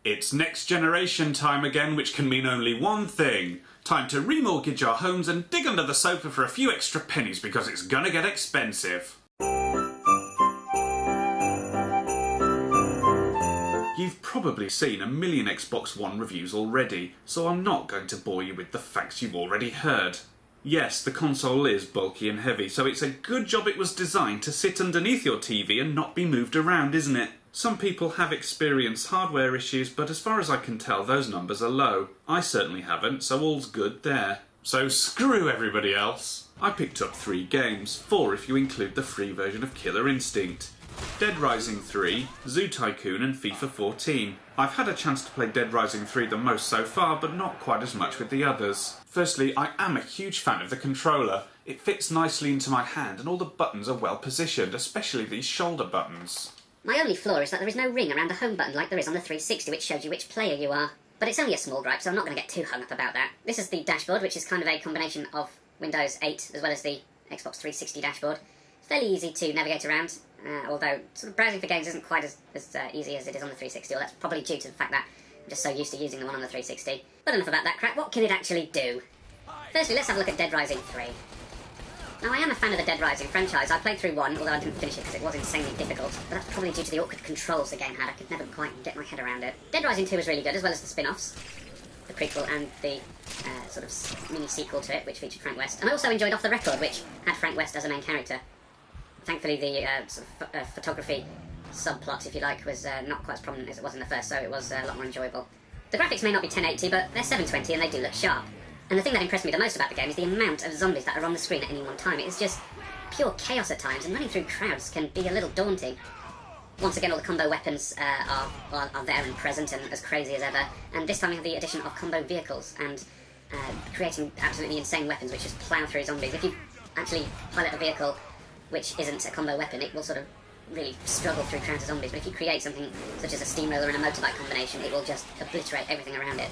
It's next generation time again, which can mean only one thing. Time to remortgage our homes and dig under the sofa for a few extra pennies because it's gonna get expensive. You've probably seen a million Xbox One reviews already, so I'm not going to bore you with the facts you've already heard. Yes, the console is bulky and heavy, so it's a good job it was designed to sit underneath your TV and not be moved around, isn't it? Some people have experienced hardware issues, but as far as I can tell, those numbers are low. I certainly haven't, so all's good there. So screw everybody else. I picked up 3 games, 4 if you include the free version of Killer Instinct. Dead Rising 3, Zoo Tycoon and FIFA 14. I've had a chance to play Dead Rising 3 the most so far, but not quite as much with the others. Firstly, I am a huge fan of the controller. It fits nicely into my hand and all the buttons are well positioned, especially these shoulder buttons. My only flaw is that there is no ring around the home button like there is on the 360, which shows you which player you are. But it's only a small gripe, so I'm not going to get too hung up about that. This is the dashboard, which is kind of a combination of Windows 8 as well as the Xbox 360 dashboard. It's fairly easy to navigate around, although sort of browsing for games isn't quite as easy as it is on the 360, or that's probably due to the fact that I'm just so used to using the one on the 360. But enough about that crap, what can it actually do? Firstly, let's have a look at Dead Rising 3. Now, I am a fan of the Dead Rising franchise. I played through 1, although I didn't finish it because it was insanely difficult, but that's probably due to the awkward controls the game had. I could never quite get my head around it. Dead Rising 2 was really good, as well as the spin-offs, the prequel and the sort of mini-sequel to it, which featured Frank West. And I also enjoyed Off the Record, which had Frank West as a main character. Thankfully, the sort of photography subplot, if you like, was not quite as prominent as it was in the first, so it was a lot more enjoyable. The graphics may not be 1080, but they're 720 and they do look sharp. And the thing that impressed me the most about the game is the amount of zombies that are on the screen at any one time. It is just pure chaos at times, and running through crowds can be a little daunting. Once again, all the combo weapons are there and present and as crazy as ever, and this time we have the addition of combo vehicles and creating absolutely insane weapons which just plough through zombies. If you actually pilot a vehicle which isn't a combo weapon, it will sort of really struggle through crowds of zombies, but if you create something such as a steamroller and a motorbike combination, it will just obliterate everything around it.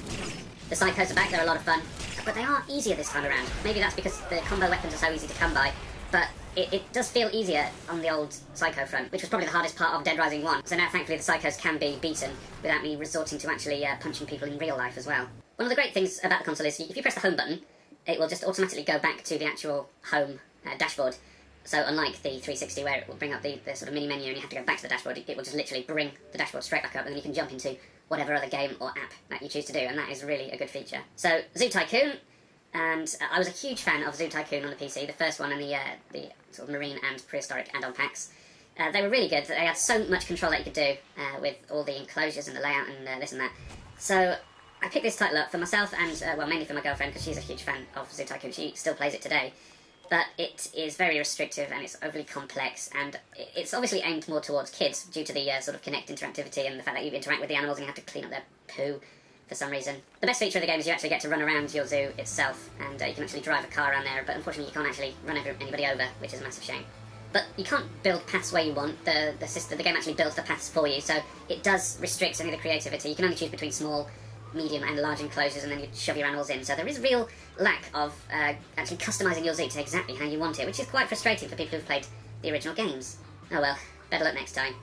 The psychos are back, they're a lot of fun, but they are easier this time around. Maybe that's because the combo weapons are so easy to come by, but it does feel easier on the old psycho front, which was probably the hardest part of Dead Rising 1. So now thankfully the psychos can be beaten without me resorting to actually punching people in real life as well. One of the great things about the console is if you press the home button, it will just automatically go back to the actual home dashboard. So unlike the 360 where it will bring up the sort of mini menu and you have to go back to the dashboard, it will just literally bring the dashboard straight back up and then you can jump into whatever other game or app that you choose to do, and that is really a good feature. So, Zoo Tycoon, and I was a huge fan of Zoo Tycoon on the PC, the first one and the sort of marine and prehistoric add-on packs. They were really good. They had so much control that you could do with all the enclosures and the layout and this and that. So, I picked this title up for myself and, well, mainly for my girlfriend because she's a huge fan of Zoo Tycoon. She still plays it today. But it is very restrictive and it's overly complex, and it's obviously aimed more towards kids due to the sort of Kinect interactivity and the fact that you interact with the animals and you have to clean up their poo for some reason. The best feature of the game is you actually get to run around your zoo itself, and you can actually drive a car around there, but unfortunately you can't actually run anybody over, which is a massive shame. But you can't build paths where you want. The game actually builds the paths for you, so it does restrict any of the creativity. You can only choose between small, medium and large enclosures, and then you shove your animals in. So there is real lack of actually customising your zoo to exactly how you want it, which is quite frustrating for people who've played the original games. Oh well, better luck next time.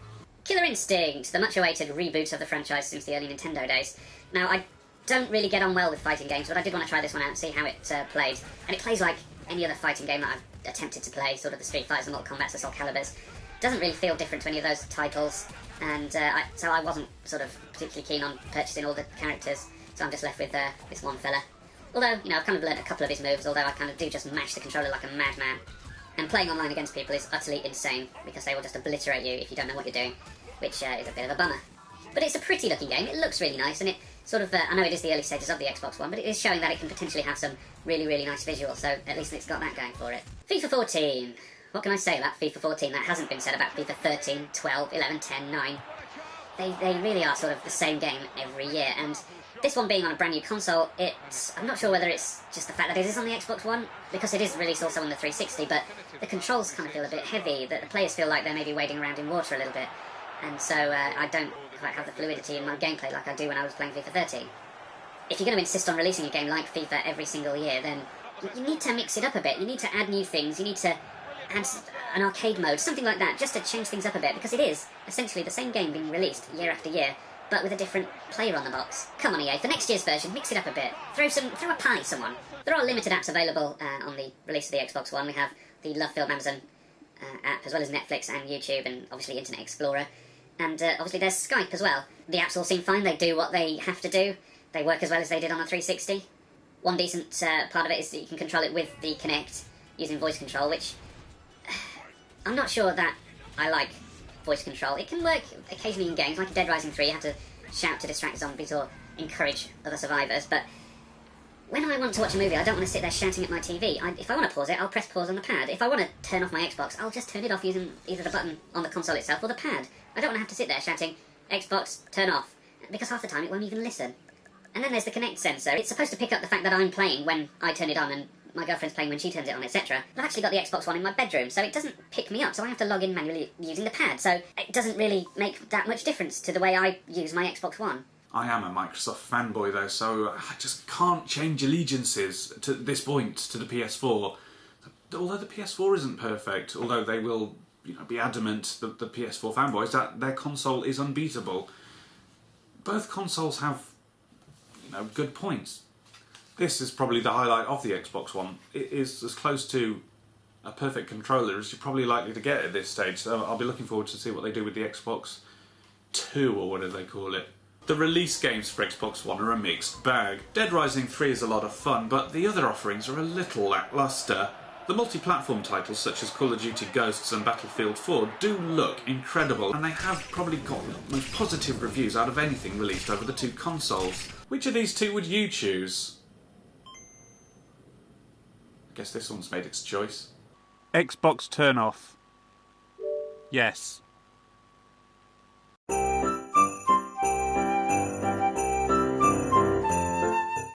Killer Instinct, the much-awaited reboot of the franchise since the early Nintendo days. Now, I don't really get on well with fighting games, but I did want to try this one out and see how it played. And it plays like any other fighting game that I've attempted to play, sort of the Street Fighters, the Mortal Kombats, the Soul Calibers. Doesn't really feel different to any of those titles, and so I wasn't sort of particularly keen on purchasing all the characters, so I'm just left with this one fella. Although, you know, I've kind of learned a couple of his moves, although I kind of do just mash the controller like a madman. And playing online against people is utterly insane, because they will just obliterate you if you don't know what you're doing, which is a bit of a bummer. But it's a pretty looking game, it looks really nice, and it sort of, I know it is the early stages of the Xbox One, but it is showing that it can potentially have some really, really nice visuals, so at least it's got that going for it. FIFA 14. What can I say about FIFA 14 that hasn't been said about FIFA 13, 12, 11, 10, 9? They really are sort of the same game every year, and this one being on a brand new console, I'm not sure whether it's just the fact that it is on the Xbox One, because it is released also on the 360, but the controls kind of feel a bit heavy, that the players feel like they're maybe wading around in water a little bit, and so I don't quite have the fluidity in my gameplay like I do when I was playing FIFA 13. If you're going to insist on releasing a game like FIFA every single year, then you need to mix it up a bit, you need to add new things, you need to add an arcade mode, something like that, just to change things up a bit, because it is essentially the same game being released year after year, but with a different player on the box. Come on EA, for next year's version, mix it up a bit. Throw a pie, someone. There are limited apps available on the release of the Xbox One. We have the Love Film Amazon app, as well as Netflix and YouTube, and obviously Internet Explorer. And obviously there's Skype as well. The apps all seem fine, they do what they have to do. They work as well as they did on the 360. One decent part of it is that you can control it with the Kinect, using voice control, which I'm not sure that I like voice control. It can work occasionally in games, like in Dead Rising 3, you have to shout to distract zombies or encourage other survivors, but when I want to watch a movie, I don't want to sit there shouting at my TV. If I want to pause it, I'll press pause on the pad. If I want to turn off my Xbox, I'll just turn it off using either the button on the console itself or the pad. I don't want to have to sit there shouting, Xbox, turn off, because half the time it won't even listen. And then there's the Kinect sensor. It's supposed to pick up the fact that I'm playing when I turn it on and my girlfriend's playing when she turns it on, etc. But I've actually got the Xbox One in my bedroom, so it doesn't pick me up, so I have to log in manually using the pad. So it doesn't really make that much difference to the way I use my Xbox One. I am a Microsoft fanboy though, so I just can't change allegiances to this point to the PS4. Although the PS4 isn't perfect, although they will, be adamant, the PS4 fanboys, that their console is unbeatable. Both consoles have, good points. This is probably the highlight of the Xbox One. It is as close to a perfect controller as you're probably likely to get at this stage, so I'll be looking forward to see what they do with the Xbox 2, or whatever they call it. The release games for Xbox One are a mixed bag. Dead Rising 3 is a lot of fun, but the other offerings are a little lacklustre. The multi-platform titles such as Call of Duty Ghosts and Battlefield 4 do look incredible, and they have probably got the most positive reviews out of anything released over the two consoles. Which of these two would you choose? I guess this one's made its choice. Xbox turn off. Yes.